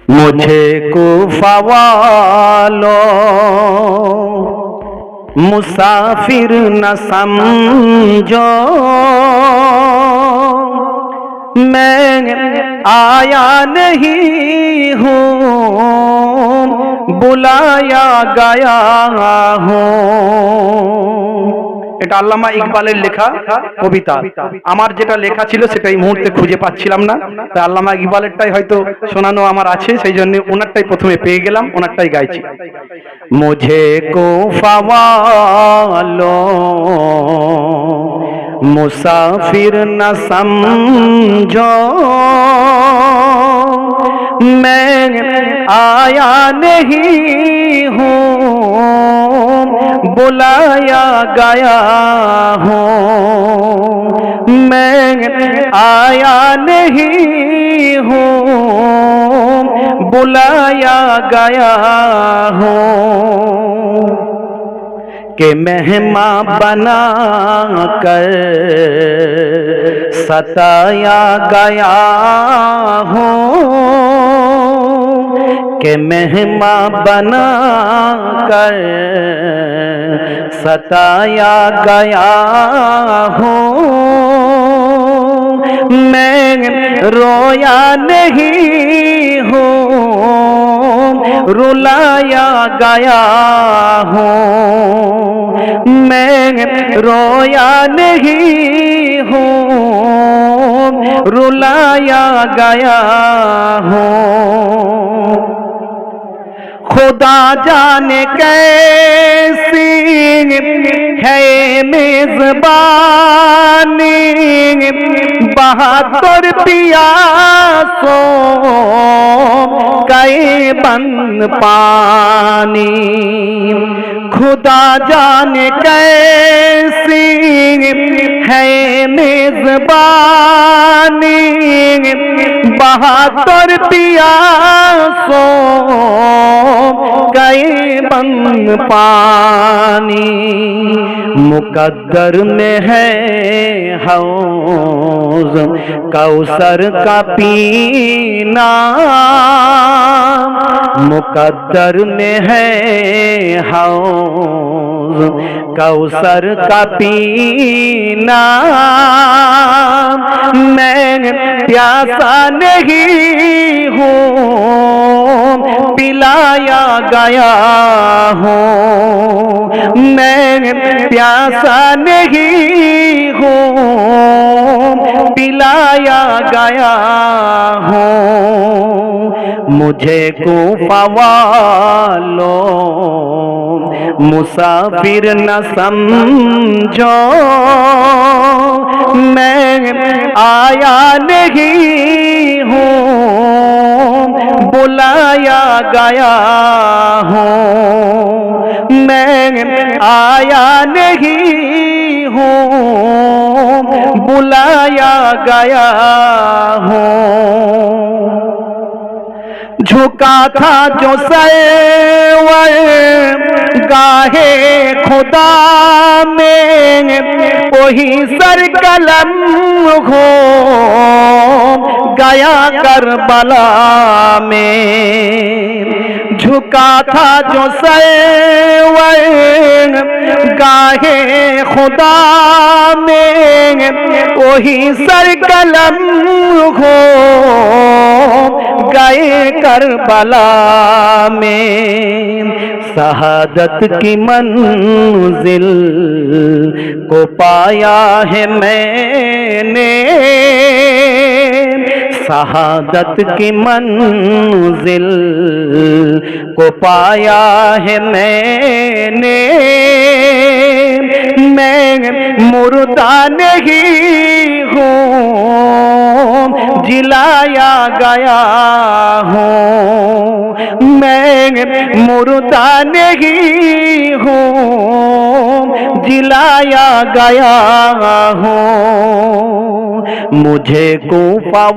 मुझे कूफा वालों मुसाफिर न समझो, मैं आया नहीं हूँ, बुलाया गया हूँ। এটা আল্লামা ইকবালের লেখা কবিতা। আমার যেটা লেখা ছিল সেটা এই মুহূর্তে খুঁজে পাচ্ছিলাম না, তাই আল্লামা ইকবালেরটাই হয়তো শোনানো আমার আছে, সেই জন্য ওনারটাই প্রথমে পেয়ে গেলাম, ওনারটাই গাইছি। মুঝে কুফা ওয়ালো मुसाफिर न समझो, मैं आया नहीं हूँ, बुलाया गया हूँ। मैं आया नहीं हूँ, बुलाया गया हूँ। के मेहमान बना कर सताया गया हूँ, के मेहमान बना कर सताया गया हूँ। मैं रोया नहीं हूँ, रुलाया गया हूँ। मैं रोया नहीं हूँ, रुलाया गया हूँ। खुदा जाने कैसी है मेजबानी, बहादुर पियासों गए बंद पानी। खुदा जाने कैसी है मेजबानी, बहादुर पियासों गए बंद पानी। मुकद्दर में है हौज़ कौसर का पीना, मुकद्दर में है हौज़ कौसर का पीना। मैं प्यासा नहीं हूँ, पिलाया गया हूँ। मैं प्यासा नहीं हूँ, पिलाया गया हूँ। मुझे कूफा वालों मुसाफिर न समझो, मैं आया नहीं हूँ, बुलाया गया हूँ। मैं आया नहीं हूँ, बुलाया गया हूँ। झुका था जो सरवर गाहे खुदा में, वही सर कलम हो गया करबला में। झुका था जो सरवर गाहे खुदा में, वही सर कलम हो गए करबला में। शहादत की मंजिल को पाया है मैंने, शहादत की मंजिल को पाया है मैंने। मैं मुर्दा नहीं हूँ, जिलाया गया हूँ। मैं मुर्दा नहीं हूँ, जिलाया गया हूँ। मुझे कूफा